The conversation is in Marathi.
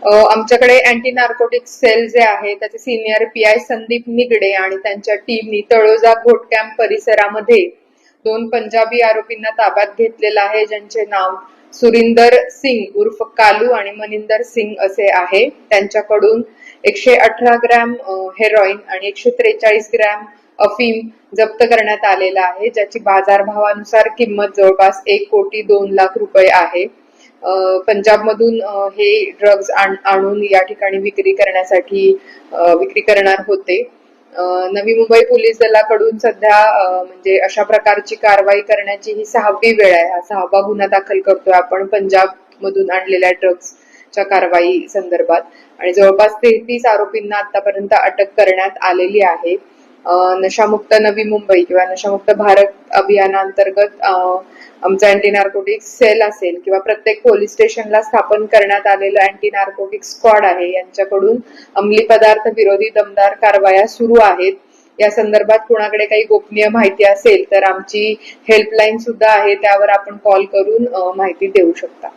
आमच्याकडे अँटी नार्कोटिक्स सेल जे आहे त्याचे सिनियर पीआय संदीप निगडे आणि त्यांच्या टीमनी तळोजा घोट कॅम्प परिसरामध्ये 2 पंजाबी आरोपींना ताब्यात घेतलेलं आहे, ज्यांचे नाव सुरिंदर सिंग उर्फ कालू आणि मनिंदर सिंग असे आहे। त्यांच्याकडून 118 ग्रॅम हेरोईन आणि 143 ग्रॅम अफीम जप्त करण्यात आलेला आहे, ज्याची बाजारभावानुसार किंमत जवळपास 1,02,00,000 रुपये आहे। पंजाब मधून हे ड्रग्ज आणून या ठिकाणी विक्री करणार होते। नवी मुंबई पोलीस दलाकडून सध्या म्हणजे अशा प्रकारची कारवाई करण्याची ही 6वी वेळ आहे। हा 6वा गुन्हा दाखल करतोय आपण पंजाब मधून आणलेल्या ड्रग्जच्या कारवाई संदर्भात आणि जवळपास 33 आरोपींना आतापर्यंत अटक करण्यात आलेली आहे। नशामुक्त नवी मुंबई किंवा नशामुक्त भारत अभियानांतर्गत आमचा अँटी नार्कोटिक्स सेल असेल किंवा प्रत्येक पोलीस स्टेशनला स्थापन करण्यात आलेलं अँटी नार्कोटिक्स स्क्वॉड आहे, यांच्याकडून अंमली पदार्थ विरोधी दमदार कारवाया सुरू आहेत। या संदर्भात कोणाकडे काही गोपनीय माहिती असेल तर आमची हेल्पलाईन सुद्धा आहे, त्यावर आपण कॉल करून माहिती देऊ शकता।